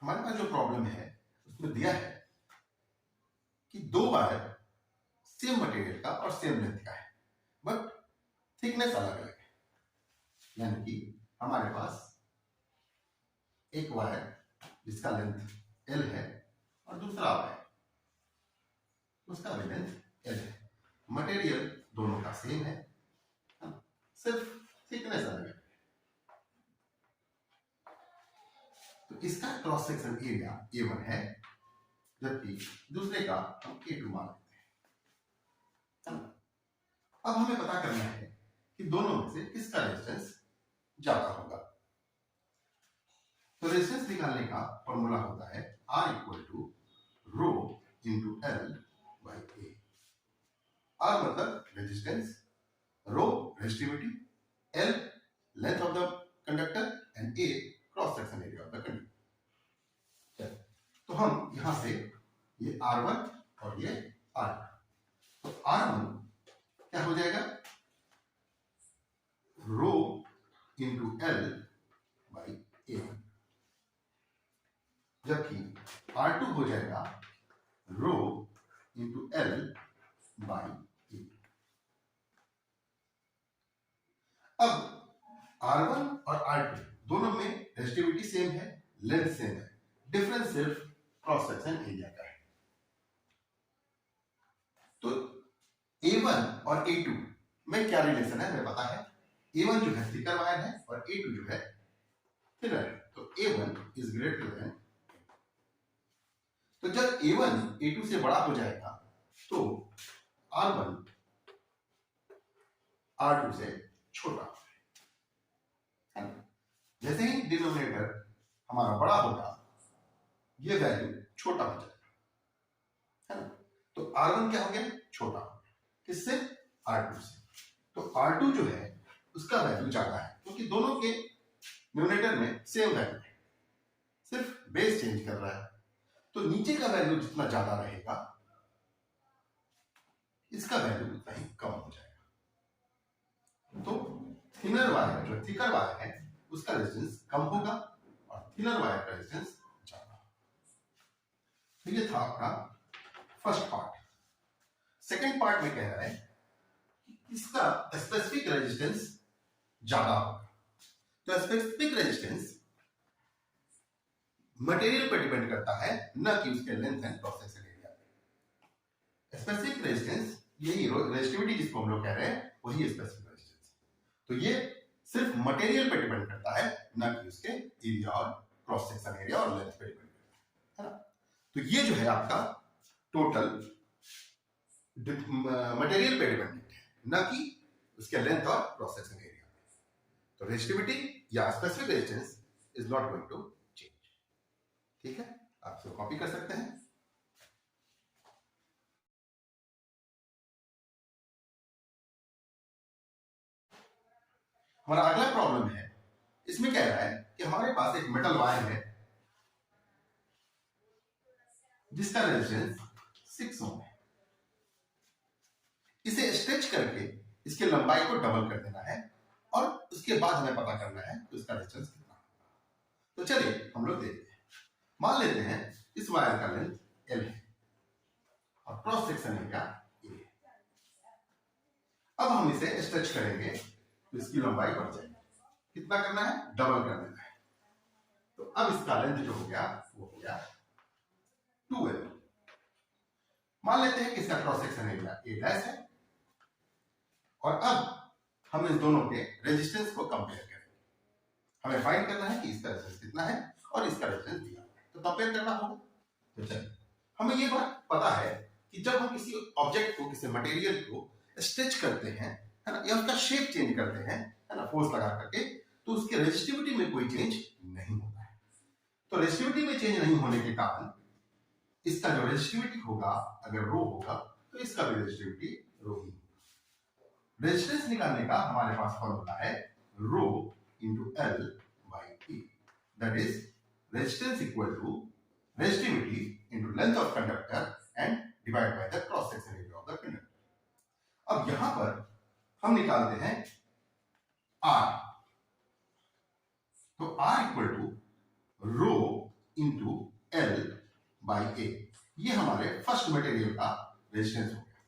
हमारे पास जो प्रॉब्लम है उसमें दिया है कि दो वायर सेम मटेरियल का और सेम लेंथ का है, बट थिकनेस अलग अलग है। यानी कि हमारे पास एक वायर जिसका लेंथ L है और दूसरा वायर उसका भी लेंथ L है। मटेरियल दोनों का सेम है, सिर्फ थिकनेस अलग है। तो इसका क्रॉस सेक्शन एरिया A1 है, जबकि दूसरे का हम A2 मान लेते हैं। अब हमें पता करना है कि दोनों में से किसका रेजिस्टेंस ज्यादा होगा। तो रेजिस्टेंस निकालने का फॉर्मूला होता है R equal to rho into L by A। R मतलब resistance, rho resistivity, L length of the conductor and A cross section area of the conductor. तो हम यहां से ये R1 और ये R2, तो R1 क्या हो जाएगा, रो इंटू L बाई A, जबकि R2 हो जाएगा रो इंटू L बाई A। अब R1 और R2 दोनों में रेजिस्टिविटी सेम है, लेंथ सेम है, डिफरेंस सिर्फ क्रॉस सेक्शन एरिया का है। तो A1 और A2 में क्या रिलेशन है हमें पता है। A1 जो है थिकर वायर है और A2 जो है थिनर है। तो A1 इज ग्रेटर देन, तो जब A1 A2 से बड़ा हो जाएगा तो R1 R2 से छोटा है ना। जैसे ही डिनोमिनेटर हमारा बड़ा होगा ये वैल्यू छोटा हो जाएगा, है ना। तो R1 क्या हो गया, छोटा हो गया, किससे, R2 से। तो R2 जो है उसका वैल्यू ज्यादा है, क्योंकि दोनों के न्यूमरेटर में सेम वैल्यू है, सिर्फ बेस चेंज कर रहा है। तो नीचे का वैल्यू जितना ज्यादा रहेगा इसका वैल्यू उतना ही कम हो जाएगा। तो थिनर वायर जो थिकर वायर है उसका रेजिस्टेंस कम होगा और थिनर वायर का रेजिस्टेंस ज्यादा। तो ये था आपका फर्स्ट पार्ट। सेकंड पार्ट में कह रहा है कि इसका स्पेसिफिक रेजिस्टेंस ज्यादा होगा। तो स्पेसिफिक रेजिस्टेंस मटेरियल पर डिपेंड करता है, न कि उसके length and cross section area पे। स्पेसिफिक रेजिस्टेंस यही रेजिस्टिविटी जिसको हम लोग कह रहे हैं वही स्पेसिफिक रेजिस्टेंस। तो ये सिर्फ मटेरियल पर डिपेंड करता है, न कि उसके एरिया और क्रॉस सेक्शन एरिया और लेंथ पे डिपेंड करता है ना। तो ये जो है आपका टोटल मटेरियल पे डिपेंडेंट है, न कि उसके लेंथ और क्रॉस सेक्शन एरिया। तो रेजिस्टिविटी या specific resistance is not going to change. ठीक है, आप इसको कॉपी कर सकते हैं। हमारा अगला प्रॉब्लम है, इसमें कह रहा है कि हमारे पास एक मेटल वायर है जिसका रेजिस्टेंस 6 ओम है। इसे स्ट्रेच करके इसके लंबाई को डबल कर देना है और उसके बाद हमें पता करना है तो इसका रेजिस्टेंस कितना होगा। तो चलिए हम लोग देखते हैं। मान लेते हैं इस वायर का लेंथ L है और क्रॉस सेक्शन एरिया A है। अब हम इसे स्ट्रेच करेंगे तो इसकी लंबाई बढ़ जाएगी। कितना करना है, डबल कर देना है। तो अब इसका लेंथ जो हो गया वो हो गया 2L। मान लेते हैं कि इसका क्रॉस सेक्शन एरिया A' है और अब हम इस दोनों के रेजिस्टेंस को कंपेयर करेंगे। हमें फाइंड करना है कि इसका रेजिस्टेंस कितना है और इसका रेजिस्टेंस दिया है, तो कंपेयर करना होगा। तो चलिए, हमें ये बात पता है कि जब हम किसी ऑब्जेक्ट को, किसी मटेरियल को स्ट्रेच करते हैं, है ना, या उसका शेप चेंज करते हैं, है ना, फोर्स लगा करके, तो उसके रेजिस्टिविटी में कोई चेंज नहीं होता है। तो रेजिस्टिविटी में चेंज नहीं होने के कारण इसका जो रेजिस्टिविटी होगा, अगर रो होगा तो इसका भी रेजिस्टिविटी रो ही होगा। रेजिस्टेंस निकालने का हमारे पास फॉर्मूला है rho into L by E, that is resistance equal to resistivity into length of conductor and divide by the cross section area of the conductor. अब यहां पर हम निकालते हैं R। तो R equal to rho into by A, ये हमारे first material का रेजिस्टेंस हो गया,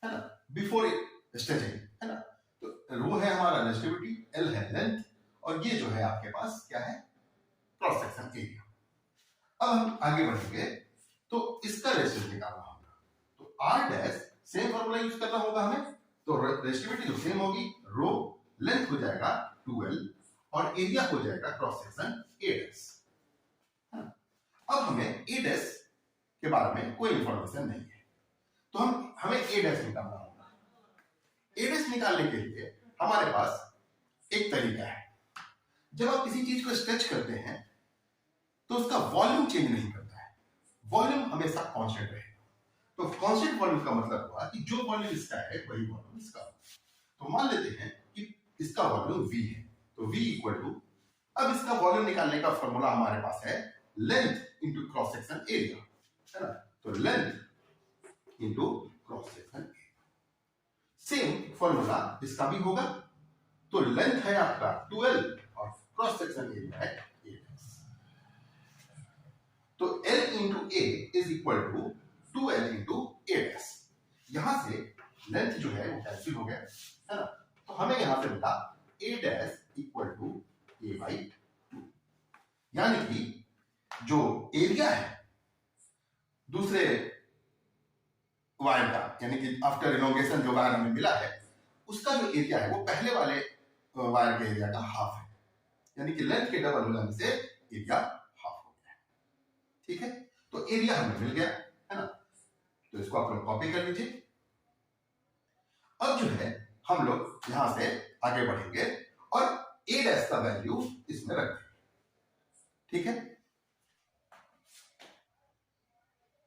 है ना, बिफोर स्ट्रेचिंग, है ना। तो रो है हमारा रेजिस्टिविटी, एल है लेंथ, और ये जो है आपके पास क्या है, क्रॉस सेक्शन एरिया। अब हम आगे बढ़ेंगे तो इसका रेजिस्टेंस निकालना होगा, तो R dash same formula use करना होगा हमें, तो रेजिस्टिविटी तो सेम होगी, रो लेंथ हो जाएगा 2l और एरिया हो जाएगा क्रॉस सेक्शन a डैश। अब हमें a डैश के बारे में कोई इंफॉर्मेशन नहीं है, तो हमें a डैश निकालना होगा। a डैश निकालने के लिए हमारे पास एक तरीका है, जब आप किसी चीज को स्ट्रेच करते हैं तो उसका वॉल्यूम चेंज नहीं करता है, वॉल्यूम हमेशा कांस्टेंट रहेगा। तो कांस्टेंट वॉल्यूम का मतलब हुआ कि जो वॉल्यूम इसका है वही वॉल्यूम इसका। तो मान लेते हैं कि इसका वॉल्यूम v है, तो v इक्वल टू, अब इसका वॉल्यूम निकालने का फॉर्मूला हमारे पास है length into cross section area, है ना। तो length into cross section area, same formula इसका भी होगा। तो लेंथ है आपका 2l और क्रॉस सेक्शन एरिया है a। तो l into a is equal to 2l into a dash. यहां से लेंथ जो है वो कैंसिल हो गया, है ना। तो हमें यहां से मिला a dash equal to a by 2, यानी कि जो एरिया है दूसरे वायर का, यानी कि आफ्टर इलोंगेशन जो वायर हमें मिला है उसका जो एरिया है वो पहले वाले वायर के एरिया का हाफ है, यानी कि लेंथ के डबल होने से एरिया हाफ हो गया, ठीक है। तो एरिया हमें मिल गया, है ना। तो इसको आप लोग कॉपी कर लीजिए। अब जो है हम लोग यहां से आगे बढ़ेंगे और a डैश का वैल्यू इसमें रख देंगे, ठीक है।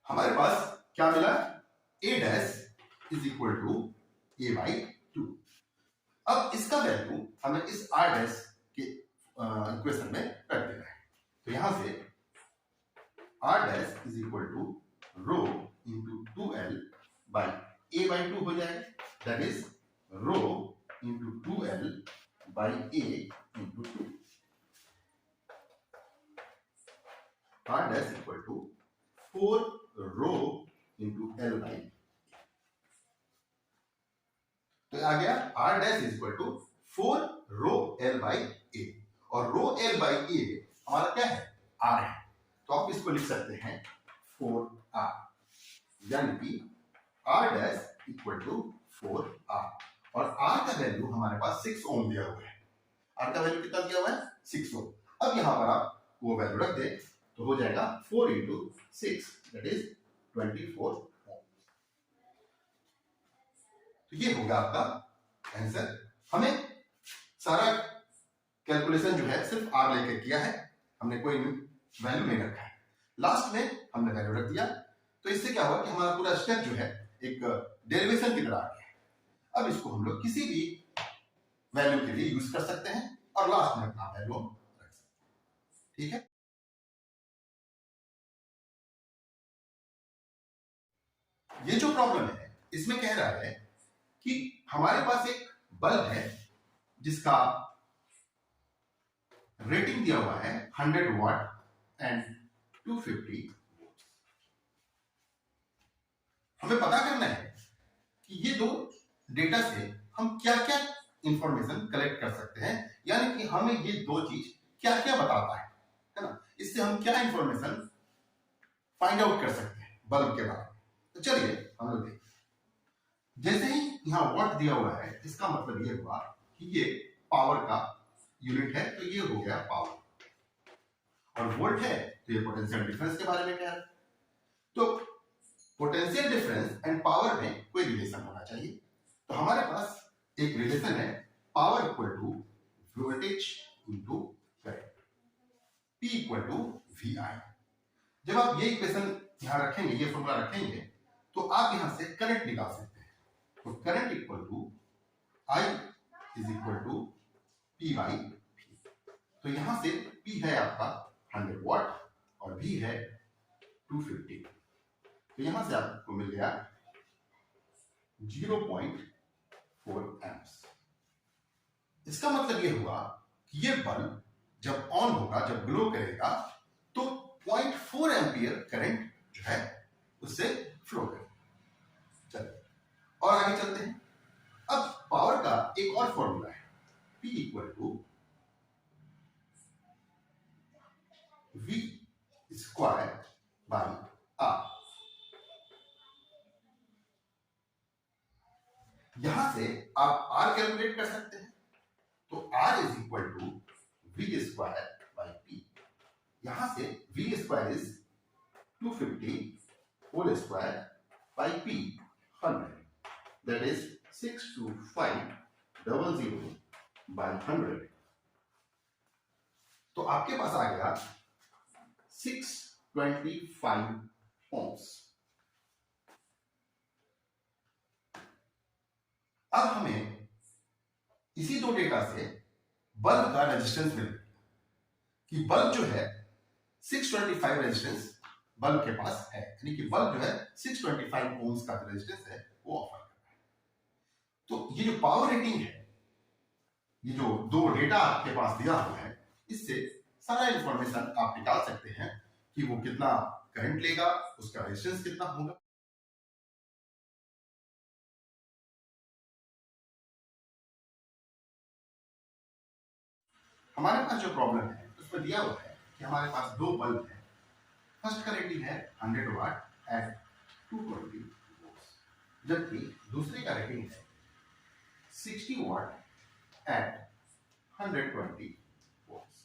हमारे पास क्या मिला, a dash is equal to a by 2। अब इसका वैल्यू हमें इस r डैश के इक्वेशन में रख देना है। तो यहां से r dash is equal to rho into 2l by a by 2 हो जाएगा, that is rho into 2l by a into 2। r dash equal to 4 rho into l by, तो आ गया r dash equal to 4 rho l by a, और रो l by a हमारा क्या है, r है। तो आप इसको लिख सकते हैं 4r, यानी कि r dash equal to 4r, और r का वैल्यू हमारे पास 6 ओम दिया हुआ है। r का वैल्यू कितना दिया हुआ है, 6 ओम। अब यहां पर आप वो वैल्यू रख दें तो हो जाएगा 4 इंटू 6, दैट इज 24 ओम। तो ये होगा आपका आंसर। हमें सारा कैलकुलेशन जो है सिर्फ r लेके किया है, हमने कोई वैल्यू नहीं रखा है। लास्ट में हमने वैल्यू रख दिया, तो इससे क्या हुआ कि हमारा पूरा स्टेप जो है एक डेरिवेशन की तरह आ गया है। अब इसको हम लोग किसी भी वैल्यू के लिए यूज कर सकते हैं और लास्ट में अपना वैल्यू रख सकते हैं, ठीक है। ये जो प्रॉब्लम है इसमें कह रहा है कि हमारे पास एक बल्ब है जिसका रेटिंग दिया हुआ है 100 वाट एंड 250 वोल्ट। हमें पता करना है कि ये दो डेटा से हम क्या क्या इंफॉर्मेशन कलेक्ट कर सकते हैं, यानी कि हमें ये दो चीज क्या क्या बताता है ना। इससे हम क्या इंफॉर्मेशन फाइंड आउट कर सकते हैं बल्ब के बारे में। तो चलिए हम लोग देखते हैं। जैसे ही यहां वाट दिया हुआ है, इसका मतलब ये हुआ कि ये पावर का यूनिट है, तो ये हो गया पावर, और वोल्ट है तो ये पोटेंशियल डिफरेंस के बारे में कह रहा है। तो पोटेंशियल डिफरेंस एंड पावर में कोई रिलेशन होना चाहिए। तो हमारे पास एक रिलेशन है, power equal to voltage into current, P equal to VI। जब आप ये इक्वेशन यहां रखेंगे, ये फॉर्मूला रखेंगे, तो आप यहां से करंट निकाल सकते हैं। तो current equal to I is equal to P by V। तो यहां से P है आपका 100 वाट और V है 250, तो यहां से आपको मिल गया 0.4 एम्प्स। इसका मतलब ये हुआ कि ये बल्ब जब ऑन होगा, जब ग्लो करेगा, तो 0.4 4 एम्पियर करंट जो है उससे फ्लो करेगा। चलिए और आगे चलते हैं। अब पावर का एक और फॉर्मूला है, P equal to V square by R। यहां से आप R कैलकुलेट कर सकते हैं, तो R is equal to V square by P। यहां से V स्क्वायर is 250 whole square by P 100, that is 62500 by 100। तो आपके पास आ गया 625 ohms। अब हमें इसी दो डेटा से बल्ब का रेजिस्टेंस मिल गया कि बल्ब जो है 625 रेजिस्टेंस बल्ब के पास है, यानी कि बल्ब जो है 625 ohms का रेजिस्टेंस है वो ऑफर कर रहा है। तो ये जो पावर रेटिंग है, ये जो दो डेटा आपके पास दिया हुआ है, इससे सारा इंफॉर्मेशन आप निकाल सकते हैं कि वो कितना करंट लेगा, उसका रेजिस्टेंस कितना होगा। हमारे पास जो प्रॉब्लम है उसमें दिया हुआ है कि हमारे पास दो बल्ब है। फर्स्ट का रेटिंग है 100 वाट एट 220 वोल्ट्स, जबकि दूसरे का रेटिंग है 60 वाट एट 120 वोल्ट्स।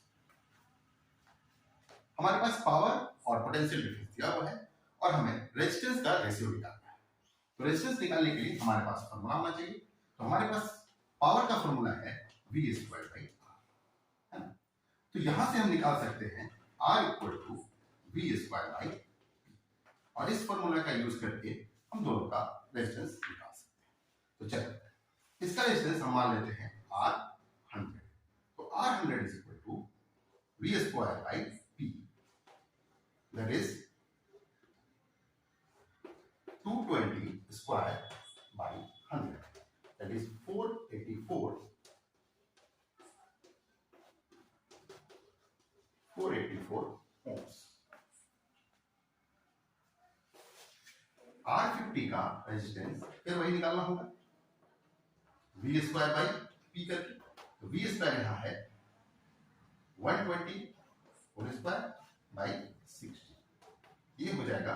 हमारे पास पावर और पोटेंशियल डिफरेंस दिया हुआ है और हमें रेजिस्टेंस का रेशियो निकालना है। तो रेजिस्टेंस निकालने के लिए हमारे पास फॉर्मूला होना चाहिए। तो हमारे पास पावर का फॉर्मूला है V स्क्वायर बाई R, है ना। तो यहां से हम निकाल सकते हैं R equal to V square by P, और इस फॉर्मूला का यूज करके हम दोनों का रेजिस्टेंस निकाल सकते हैं। तो चलिए इसका रेजिस्टेंस हम मान लेते हैं R100। तो R100 is equal to V square by P, that is 220 square by 100, that is 484 ohms। R50 का रेजिस्टेंस फिर वही निकालना होगा V स्क्वायर बाई P करके। तो V स्क्वायर यहां है 120 होल स्क्वायर बाई 60, ये हो जाएगा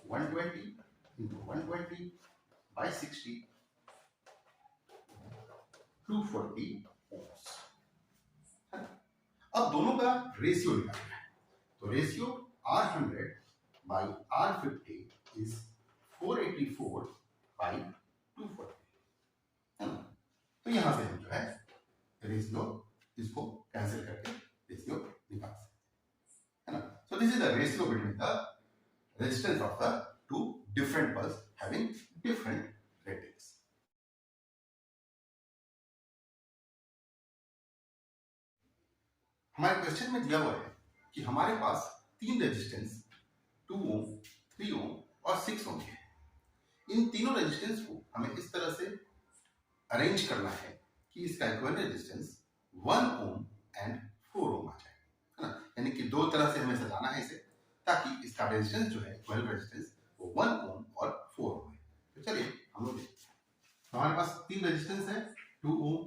120 into 120 by 60, 240 ohms। अब दोनों का रेशियो निकालना है। तो ratio R100 by R50 is 484 by 240, है ना। तो यहां से हम जो है रेशियो इसको कैंसिल करके रेशियो निकाल सकते हैं, है ना। So this is the ratio between the resistance of the two different bulbs having different ratings। हमारे क्वेश्चन में दिया हुआ है कि हमारे पास तीन रेजिस्टेंस 2 ओम, 3 ओम और 6 ओम है। इन तीनों रेजिस्टेंस को हमें इस तरह से अरेंज करना है कि इसका इक्विवेलेंट रेजिस्टेंस 1 ओम एंड 4 ओम आ जाए, है ना। यानी कि दो तरह से हमें सजाना है इसे, ताकि इसका रेजिस्टेंस जो है इक्विवेलेंट रेजिस्टेंस वो 1 ओम और 4 ओम है। तो चलिए हम लोग देखते हैं। हमारे पास तीन रेजिस्टेंस है 2 ओम,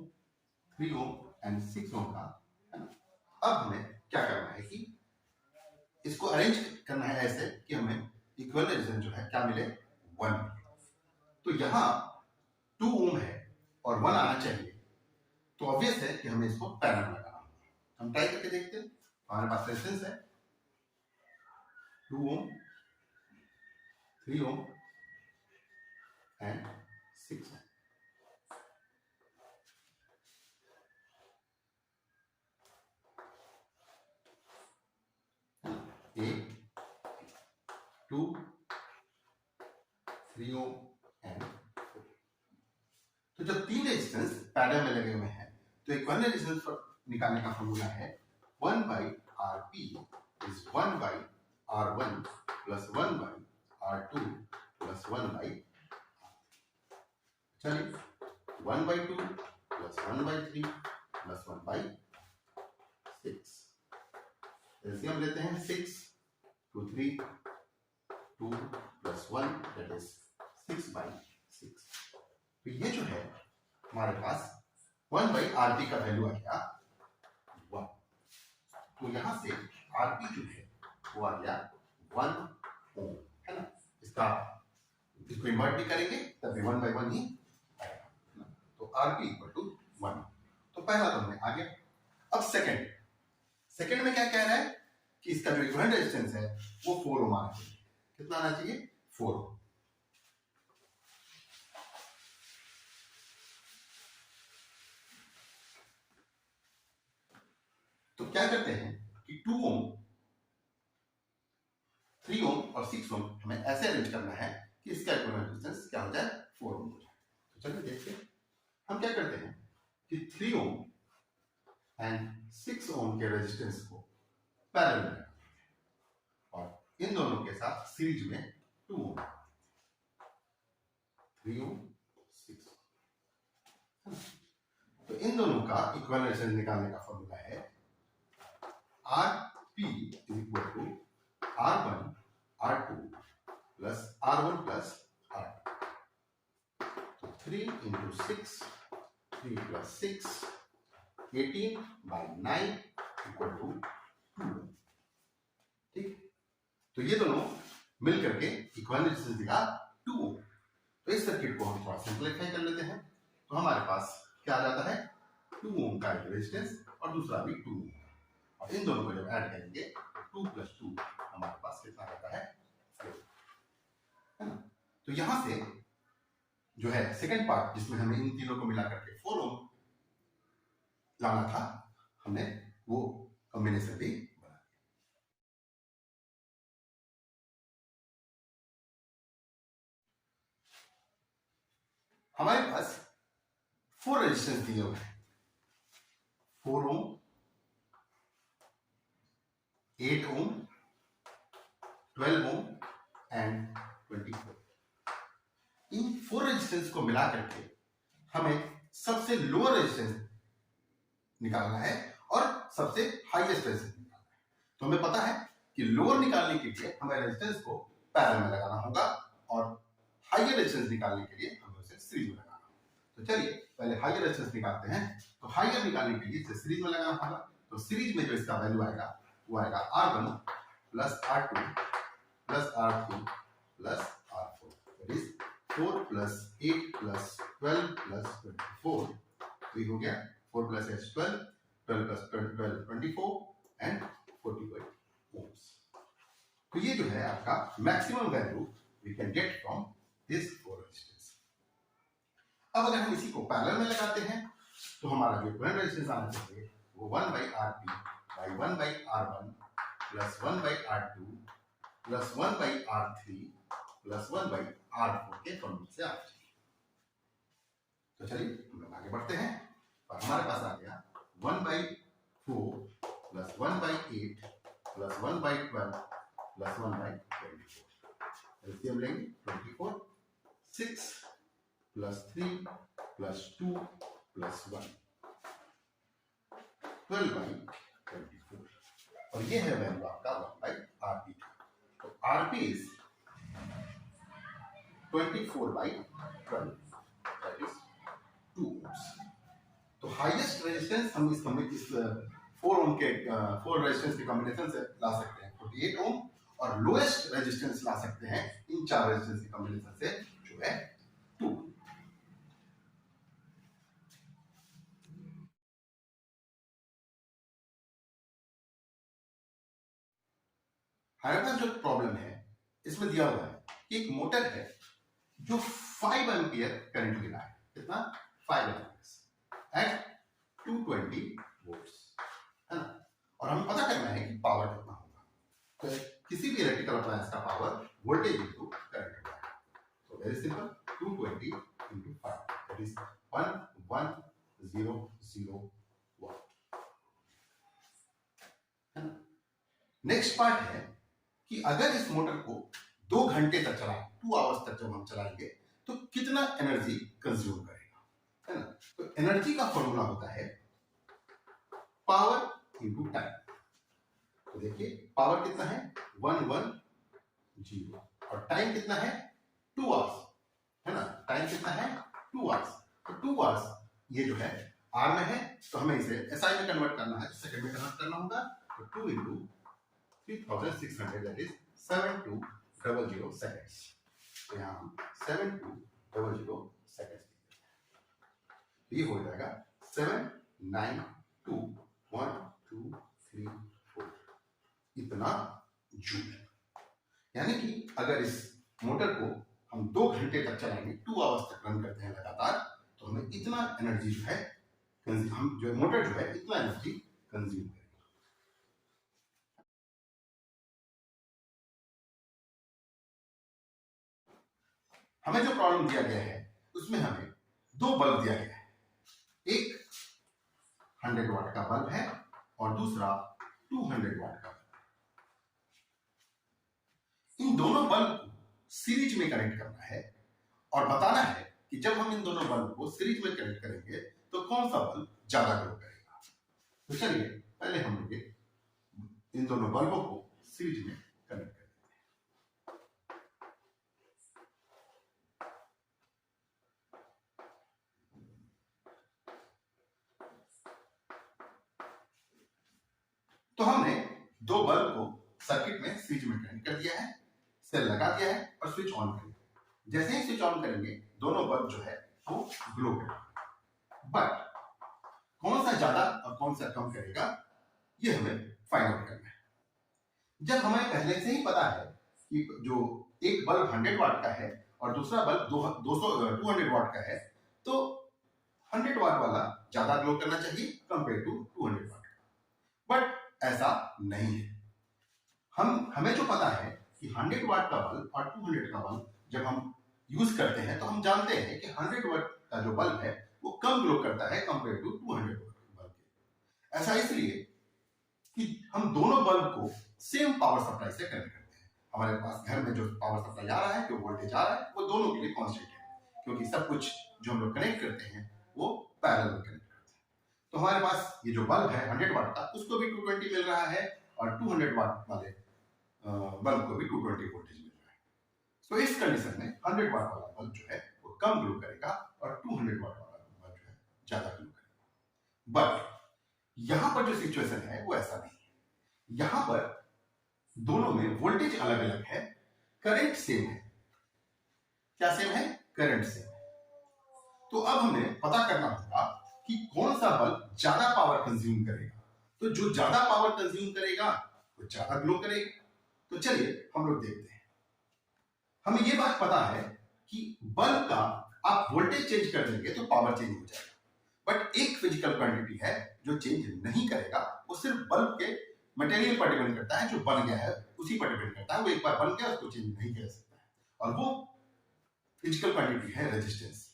3 ओम एंड 6 ओम का, है ना। अब हमें क्या करना है कि इसको अरेंज करना है ऐसे कि हमें इक्विवेलेंट रेजिस्टेंस जो है क्या मिले, 1 मिले। तो यहाँ 2 ओम है और 1 आना चाहिए, तो ऑब्वियस है कि हमें इसको पैरेलल लगाना होगा। हम ट्राई करके देखते हैं। हमारे पास रेजिस्टेंस है 2 ओम, 3 ओम एंड 6 ओम। एक 2 3 ओम एंड 4। तो जब तीन रेजिस्टेंस पैरेलल में लगे हुए हैं तो इक्विवेलेंट रेजिस्टेंस निकालने का फॉर्मूला है 1 by Rp is 1 by R1 plus 1 by R2 plus 1 by R। चलिए 1 by 2 plus 1 by 3 plus 1 by 6। LCM लेते हैं 6 2 3 2 + 1 दैट इज 6/6। तो ये जो है हमारे पास 1/RP का वैल्यू आ गया 1। तो यहां से RP जो है वो आ गया 1 ओम, है ना। इसको इन्वर्ट भी करेंगे तब भी 1/1 ही आएगा। तो RP = 1। तो पहला तो हमने आ गया। अब सेकंड में क्या कह रहा है कि इसका जो इक्विवेलेंट रेजिस्टेंस है वो 4 ओम आना चाहिए। कितना आना चाहिए? 4 ओम। तो क्या करते हैं कि 2 ओम, 3 ओम और 6 ओम हमें ऐसे अरेंज करना है कि इसका इक्विवेलेंट रेजिस्टेंस क्या हो जाए? 4 ओम हो जाए। तो चलिए देखते हैं। हम क्या करते हैं कि 3 ओम एंड 6 ओम के रेजिस्टेंस को पैरेलल में लगाते हैं और इन दोनों के साथ सीरीज में 2 ओम, 3 ओम, 6 ओम। तो इन दोनों का इक्विवेलेंट रेजिस्टेंस निकालने का फॉर्मूला है RP = R1 R2 + R1 + R2। तो 3 × 6, 3 + 6, 18/9 = 2। ठीक, तो ये दोनों मिल करके इक्विवेलेंट रेजिस्टेंस दिया 2 ओम। तो इस सर्किट को हम थोड़ा सिंपलीफाई कर लेते हैं। तो हमारे पास क्या आ जाता है? 2 ओम का रेजिस्टेंस और दूसरा भी 2 ओम, और इन दोनों को जब ऐड करेंगे 2 + 2 हमारे पास कितना रहता है? 4, है ना। तो यहां से जो है सेकंड पार्ट जिसमें हमें इन तीनों को मिला करके 4 ओम लाना था, हमने वो कॉम्बिनेशन भी बना दिया। हमारे पास 4 रेजिस्टेंस दिए हुए हैं, 4 ओम, 8 ओम, 12 ओम एंड 24। इन 4 रेजिस्टेंस को मिला करके हमें सबसे लोअर रेजिस्टेंस निकालना है और सबसे हाईएस्ट रेजिस्टेंस निकालना है। तो हमें पता है कि लोअर निकालने के लिए हमें रेजिस्टेंस को पैरेलल में लगाना होगा और हाईयर रेजिस्टेंस निकालने के लिए हमें उसे सीरीज में लगाना होगा। तो चलिए पहले हाईयर रेजिस्टेंस निकालते हैं। तो हाईयर निकालने के लिए इसे सीरीज में लगाना होगा। तो सीरीज में जो इसका वैल्यू आएगा वो आएगा R1 + R2 + R3 + R4, that is 4 + 8 + 12 + 24। तो ये हो गया 4 + 8 12, 12 + 12 24 एंड 45 ohms। तो ये जो है आपका maximum value we can get from this 4 resistance. अब अगर हम इसी को पैरेलल में लगाते हैं तो हमारा जो इक्विवेलेंट रेजिस्टेंस आना चाहिए वो 1/RP / 1/R1 + 1/R2 + 1/R3 + 1/R4 के फॉर्मूले से आना चाहिए। तो चलिए हम लोग आगे बढ़ते हैं और हमारे पास आ गया 1/4 + 1/8 + 1/12 + 1/24। एलसीएम लेंगे 24, 6 + 3 + 2 + 1, 12/24। और ये है वैल्यू आपका 1/RP। तो RP is 24/12, that is 2 ohms। तो हाईएस्ट रेजिस्टेंस हम इस 4 ओम के 4 रेजिस्टेंस के कॉम्बिनेशन से ला सकते हैं 48 ओम, और लोएस्ट रेजिस्टेंस ला सकते हैं इन 4 रेजिस्टेंस के कॉम्बिनेशन से जो है 2। हमारे पास जो प्रॉब्लम है इसमें दिया हुआ है कि एक मोटर है जो 5 एम्पियर करंट ले रहा है। कितना? 5 एम्पियर एट 220 वोल्ट्स, है ना। और हमें पता करना है कि पावर कितना होगा। तो किसी भी इलेक्ट्रिकल अप्लायंस का पावर वोल्टेज इनटू करंट होता है। तो वेरी सिंपल, 220 × 5 दैट इज 11,001 वाट, है ना। नेक्स्ट पार्ट है कि अगर इस मोटर को 2 घंटे तक चलाएं, 2 आवर्स तक जब हम चलाएंगे तो कितना एनर्जी कंज्यूम करेगा, है ना। तो एनर्जी का फॉर्मूला होता है पावर इनटू टाइम। तो देखिए पावर कितना है 110 और टाइम कितना है 2 आवर्स, है ना, टाइम कितना है 2 आवर्स। तो 2 आवर्स ये जो है आर में है, तो हमें इसे एसआई में कन्वर्ट करना है, सेकंड में कन्वर्ट करना होगा। तो 2 into 3600 दैट इज 7200 सेकंड्स। तो यहाँ हम 7200 सेकंड्स, ये हो जाएगा 7921234 इतना जूल। यानी कि अगर इस मोटर को हम 2 घंटे तक चलाएंगे, 2 आवर्स तक रन करते हैं लगातार, तो हमें इतना एनर्जी जो है, हम जो मोटर जो है इतना एनर्जी कंज्यूम करेगा। हमें जो प्रॉब्लम दिया गया है उसमें हमें 2 बल्ब दिया गया है, एक 100 वाट का बल्ब है और दूसरा 200 वाट का बल्ब। इन दोनों बल्ब को सीरीज में कनेक्ट करना है और बताना है कि जब हम इन दोनों बल्ब को सीरीज में कनेक्ट करेंगे तो कौन सा बल्ब ज्यादा ग्लो करेगा। तो चलिए पहले हम लोग इन दोनों बल्बों को सीरीज में कनेक्ट करेंगे। तो हमने 2 बल्ब को सर्किट में सीरीज में कनेक्ट कर दिया है, सेल लगा दिया है और स्विच ऑन कर दिया। जैसे ही स्विच ऑन करेंगे दोनों बल्ब जो है वो ग्लो करेगा। बट कौन सा ज्यादा और कौन सा कम करेगा ये हमें फाइंड आउट करना है। जब हमें पहले से ही पता है कि जो एक बल्ब 100 वाट का है और दूसरा बल्ब 200 वाट का है, तो 100 वाट वाला ज्यादा ग्लो करना चाहिए कंपेयर टू 200 वाट। बट ऐसा नहीं है। हमें जो पता है कि 100 वाट का बल्ब और 200 का बल्ब जब हम यूज करते हैं तो हम जानते हैं कि 100 वाट का जो बल्ब है वो कम ग्लो करता है कंपेयर टू 200 वाट के बल्ब के। ऐसा इसलिए कि हम दोनों बल्ब को सेम पावर सप्लाई से कनेक्ट करते हैं। हमारे पास घर में जो पावर सप्लाई आ रहा है, जो वोल्टेज आ रहा है, वो दोनों के लिए कांस्टेंट है, क्योंकि सब कुछ जो हम लोग कनेक्ट करते हैं वो पैरेलल में कनेक्ट करते हैं। तो हमारे पास ये जो बल्ब है 100 वाट का, उसको भी 220 मिल रहा है और 200 वाट वाले बल्ब को भी 220 वोल्टेज मिल रहा है। तो इस कंडीशन में 100 वाट वाला बल्ब जो है वो कम ग्लो करेगा और 200 वाट वाला बल्ब जो है ज्यादा ग्लो करेगा। बट यहां पर जो सिचुएशन है वो ऐसा नहीं है। यहां पर दोनों में वोल्टेज अलग अलग है, करंट सेम है। क्या सेम है? करंट सेम है। तो अब हमें पता करना होगा कि कौन सा बल्ब ज्यादा पावर कंज्यूम करेगा। तो जो ज्यादा पावर कंज्यूम करेगा वो ज्यादा ग्लो करेगा। तो चलिए हम लोग देखते हैं। हमें ये बात पता है कि बल्ब का आप वोल्टेज चेंज कर देंगे तो पावर चेंज हो जाएगा, बट एक फिजिकल क्वांटिटी है जो चेंज नहीं करेगा, वो सिर्फ बल्ब के मटेरियल पर डिपेंड करता है, जो बन गया है उसी पर डिपेंड करता है। वो एक बार बन गया उसको चेंज नहीं कर सकता है, और वो फिजिकल क्वांटिटी है रेजिस्टेंस।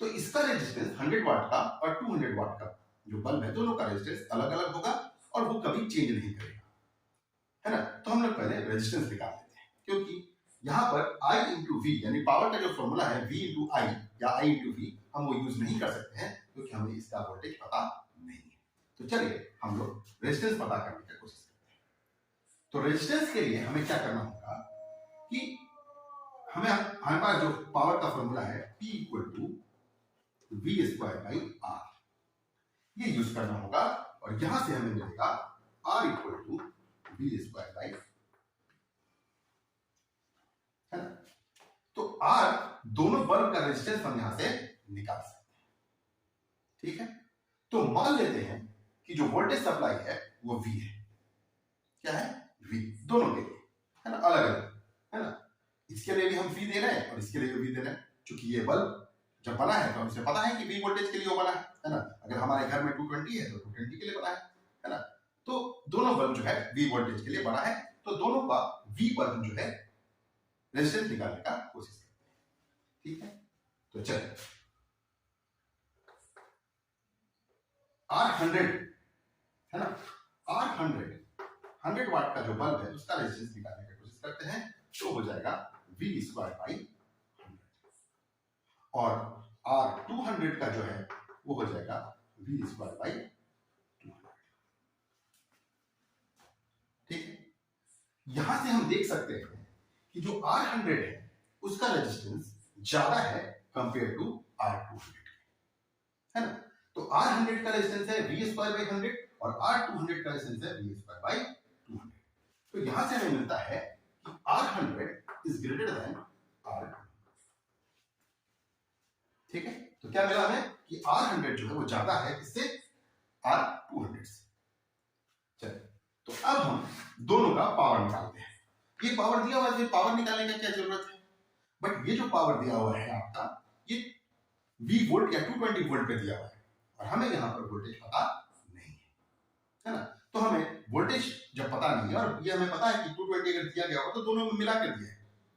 तो इसका रेजिस्टेंस 100 वाट का और 200 वाट का जो बल्ब है, दोनों का रेजिस्टेंस अलग अलग होगा और वो कभी चेंज नहीं करेगा, है ना। तो हम लोग पहले रेजिस्टेंस निकाल लेते हैं, क्योंकि यहाँ पर I इंटू वी यानी पावर का जो फॉर्मूला है V इंटू आई या I इंटू वी, हम वो यूज नहीं कर सकते हैं क्योंकि हमें इसका वोल्टेज पता नहीं है। तो चलिए हम लोग रेजिस्टेंस पता करने की कोशिश करते हैं। तो रेजिस्टेंस के लिए हमें क्या करना होगा कि हमारे पास जो पावर का फॉर्मूला है P equal to V square by R, ये यूज करना होगा और यहां से हमें मिलेगा R equal to V square by, है ना। तो R दोनों बल्ब का रेजिस्टेंस हम यहां से निकाल सकते हैं, ठीक है। तो मान लेते हैं कि जो वोल्टेज सप्लाई है वो V है। क्या है? V, दोनों के लिए, है ना, अलग अलग, है ना। इसके लिए भी हम V दे रहे हैं और इसके लिए भी V दे रहे हैं, क्योंकि ये बल्ब जब बना है तो हमसे पता है कि V वोल्टेज के लिए वो बना है ना। अगर हमारे घर में 220 है तो 220 के लिए बना है ना। तो दोनों बल्ब जो है V वोल्टेज के लिए बना है, तो दोनों का V पर हम जो है रेजिस्टेंस निकालने का कोशिश करते हैं, ठीक है। तो चलिए R100, है ना, R100 वाट का जो बल्ब है उसका रेजिस्टेंस निकालने की कोशिश करते हैं, तो हो जाएगा V स्क्वायर बाई 100, और R200 का जो है वो हो जाएगा V स्क्वायर बाई 200, ठीक है। यहां से हम देख सकते हैं कि जो R100 है उसका रेजिस्टेंस ज्यादा है कंपेयर टू R200, है ना। तो R100 का रेजिस्टेंस है V²/100 और R200 का रेजिस्टेंस है V²/200। तो यहां से हमें मिलता है कि R100 is greater than R200। ठीक है, तो क्या मिला हमें कि R100 जो है वो ज्यादा है किससे, R200 से। चलिए, तो अब हम दोनों का पावर निकालते हैं। ये पावर दिया हुआ है, पावर निकालने का क्या जरूरत है, बट ये जो पावर दिया हुआ है आपका, ये V वोल्ट या 220 वोल्ट पे दिया हुआ है और हमें यहां पर वोल्टेज पता नहीं है ना। तो हमें वोल्टेज जब पता नहीं है और ये हमें पता है कि 220 अगर दिया गया होगा तो दोनों में मिला कर दिया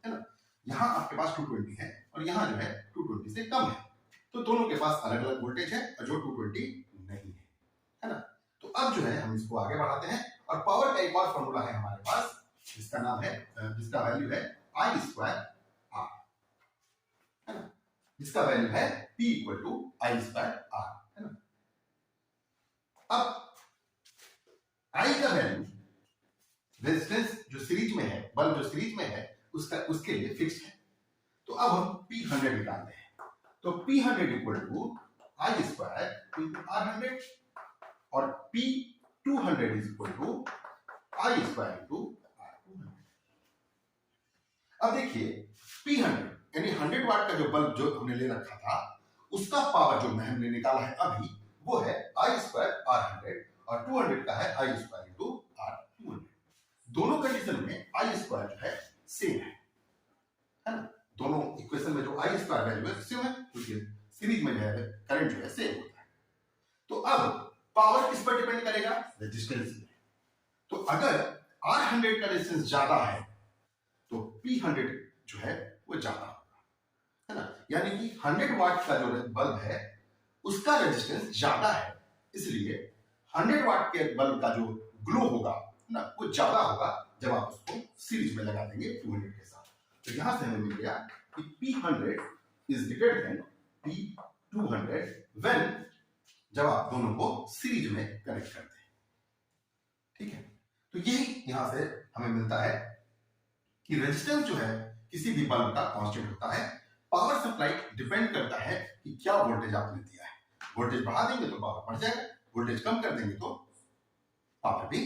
है ना। यहां आपके पास 220 है और यहां जो है 220 से कम है, तो दोनों के पास अलग अलग वोल्टेज है और जो 220 नहीं है ना। तो अब जो है हम इसको आगे बढ़ाते हैं और पावर का एक और फॉर्मूला है हमारे पास, जिसका नाम है, जिसका वैल्यू है I² R, है ना, जिसका वैल्यू है P = I² R, है ना। अब I का वैल्यू रेजिस्टेंस जो सीरीज में है, बल्ब जो सीरीज में है उसके लिए फिक्स है। तो अब हम P100 निकालते हैं। तो P100 = I² R100 और P200 = I² R200। अब देखिए P100 यानी 100 वाट का जो बल्ब जो हमने ले रखा था उसका पावर जो हमने निकाला है अभी वो है I² R100 और 200 का है I² R200। दोनों कंडीशन में I² जो है सेम है ना। दोनों इक्वेशन में जो I² वैल्यू है सेम है क्योंकि सीरीज में जो है करंट जो है सेम होता है। तो अब पावर किस पर डिपेंड करेगा, रेजिस्टेंस पे। तो अगर R100 का रेजिस्टेंस ज्यादा है तो P100 जो है वो ज्यादा होगा, है ना। यानी कि 100 वाट का जो बल्ब है उसका रेजिस्टेंस ज्यादा है, इसलिए 100 वाट के बल्ब का जो ग्लो होगा ना वो ज्यादा होगा जब आप उसको सीरीज में लगा देंगे 200 के साथ। तो यहां से हमें मिल गया कि P100 is greater than P200 when, जब आप दोनों को सीरीज में कनेक्ट करते हैं। ठीक है, तो यही यहां से हमें मिलता है कि रेजिस्टेंस जो है किसी भी बल्ब का कांस्टेंट होता है। पावर सप्लाई डिपेंड करता है कि क्या वोल्टेज आपने दिया है। वोल्टेज बढ़ा देंगे तो पावर बढ़ जाएगा, वोल्टेज कम कर देंगे तो पावर भी